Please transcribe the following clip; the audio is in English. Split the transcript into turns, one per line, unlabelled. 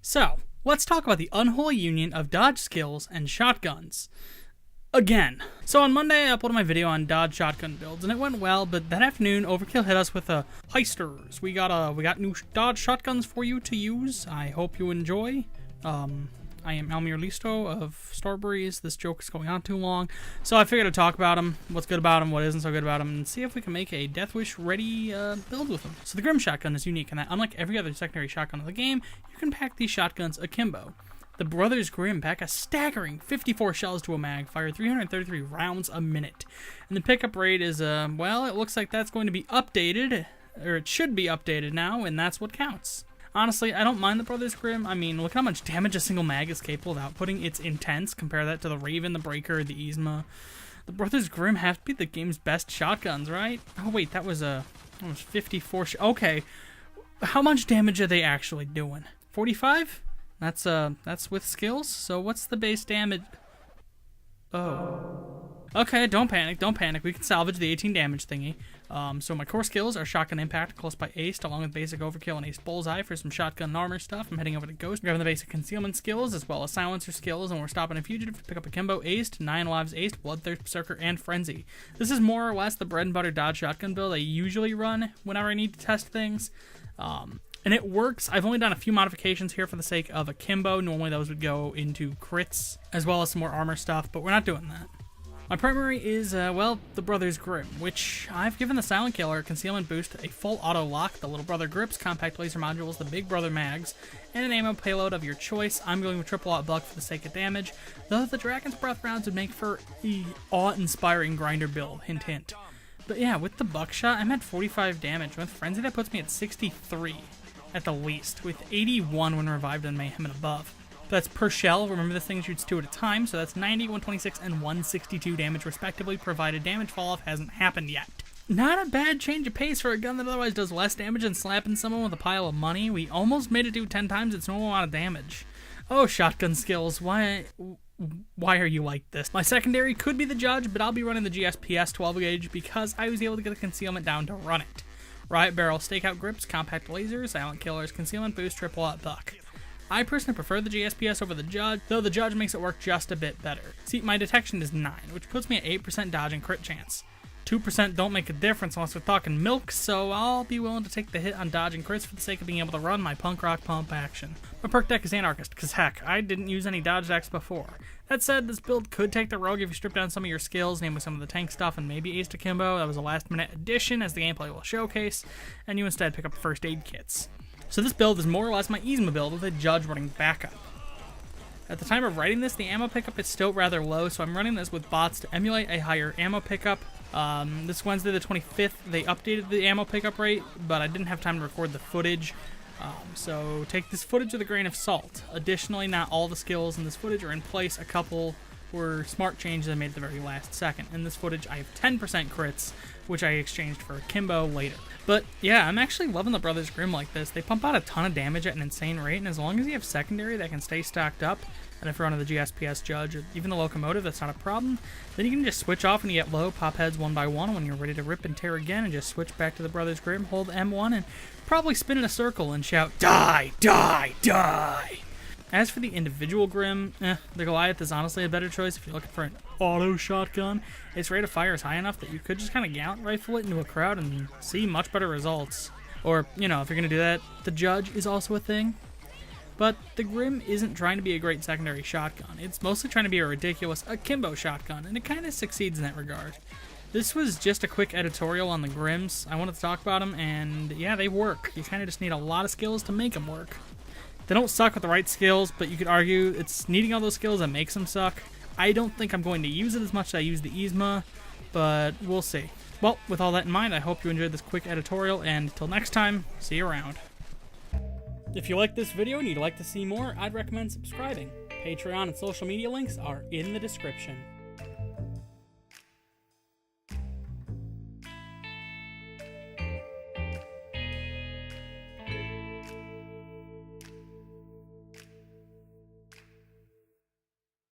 So, let's talk about the unholy union of dodge skills and shotguns. Again. So on Monday, I uploaded my video on dodge shotgun builds, and it went well, but that afternoon, Overkill hit us with heisters. We got new dodge shotguns for you to use. I hope you enjoy. I am Elmir Listo of Starbreeze. This joke is going on too long, so I figured I'd talk about them, what's good about them, what isn't so good about them, and see if we can make a Deathwish ready build with them. So the Grim shotgun is unique in that, unlike every other secondary shotgun in the game, you can pack these shotguns akimbo. The Brothers Grimm pack a staggering 54 shells to a mag, fire 333 rounds a minute. And the pickup rate is, well, it looks like that's going to be updated, or it should be updated now, and that's what counts. Honestly, I don't mind the Brothers Grimm. I mean, look how much damage a single mag is capable of outputting. It's intense. Compare that to the Raven, the Breaker, the Yzma. The Brothers Grimm have to be the game's best shotguns, right? Oh wait, that was 54. Okay, how much damage are they actually doing? 45? That's with skills. So what's the base damage? Oh. Okay, don't panic, don't panic. We can salvage the 18 damage thingy. So my core skills are Shotgun Impact, Close by Aced, along with Basic Overkill and Ace Bullseye for some shotgun and armor stuff. I'm heading over to Ghost, grabbing the basic concealment skills, as well as silencer skills, and we're stopping a fugitive to pick up Akimbo, Aced, 9 Lives Aced, Bloodthirst, Berserker, and Frenzy. This is more or less the bread and butter dodge shotgun build I usually run whenever I need to test things. And it works. I've only done a few modifications here for the sake of Akimbo. Normally those would go into crits, as well as some more armor stuff, but we're not doing that. My primary is, well, the Brothers Grimm, which I've given the Silent Killer Concealment Boost a full auto lock, the Little Brother Grips, compact laser modules, the Big Brother mags, and an ammo payload of your choice. I'm going with triple aught buck for the sake of damage, though the Dragon's Breath rounds would make for a awe-inspiring grinder build, hint hint. But yeah, with the buckshot, I'm at 45 damage. With Frenzy, that puts me at 63 at the least, with 81 when revived on Mayhem and above. That's per shell. Remember, this thing shoots 2 at a time, so that's 90, 126, and 162 damage respectively, provided damage fall-off hasn't happened yet. Not a bad change of pace for a gun that otherwise does less damage than slapping someone with a pile of money. We almost made it do 10 times its normal amount of damage. Oh, shotgun skills, why are you like this? My secondary could be the Judge, but I'll be running the GSPS 12 gauge because I was able to get the concealment down to run it. Riot Barrel, Stakeout Grips, Compact Lasers, Silent Killers, Concealment Boost, Triple Aught Buck. I personally prefer the GSPS over the Judge, though the Judge makes it work just a bit better. See, my detection is 9, which puts me at 8% dodge and crit chance. 2% don't make a difference unless we're talking milk, so I'll be willing to take the hit on dodge and crits for the sake of being able to run my punk rock pump action. My perk deck is Anarchist, because heck, I didn't use any dodge decks before. That said, this build could take the rogue if you strip down some of your skills, namely some of the tank stuff and maybe Ace Akimbo. That was a last minute addition, as the gameplay will showcase, and you instead pick up the first aid kits. So this build is more or less my Yzma build with a Judge running backup. At the time of writing this, the ammo pickup is still rather low, so I'm running this with bots to emulate a higher ammo pickup. This Wednesday the 25th, they updated the ammo pickup rate, but I didn't have time to record the footage. So take this footage with a grain of salt. Additionally, not all the skills in this footage are in place. A couple were smart changes I made at the very last second. In this footage, I have 10% crits, which I exchanged for Akimbo later. But yeah, I'm actually loving the Brothers Grimm like this. They pump out a ton of damage at an insane rate, and as long as you have secondary that can stay stocked up, and if you're running the GSPS Judge or even the Locomotive, that's not a problem, then you can just switch off when you get low, pop heads one by one when you're ready to rip and tear again, and just switch back to the Brothers Grimm, hold M1, and probably spin in a circle and shout, "Die, die, die!" As for the individual Grimm, the Goliath is honestly a better choice if you're looking for an auto shotgun. Its rate of fire is high enough that you could just kind of gallant rifle it into a crowd and see much better results. Or, you know, if you're going to do that, the Judge is also a thing. But the Grimm isn't trying to be a great secondary shotgun. It's mostly trying to be a ridiculous akimbo shotgun, and it kind of succeeds in that regard. This was just a quick editorial on the Grimms. I wanted to talk about them, and yeah, they work. You kind of just need a lot of skills to make them work. They don't suck with the right skills, but you could argue it's needing all those skills that makes them suck. I don't think I'm going to use it as much as I use the Yzma, but we'll see. Well, with all that in mind, I hope you enjoyed this quick editorial, and until next time, see you around. If you like this video and you'd like to see more, I'd recommend subscribing. Patreon and social media links are in the description.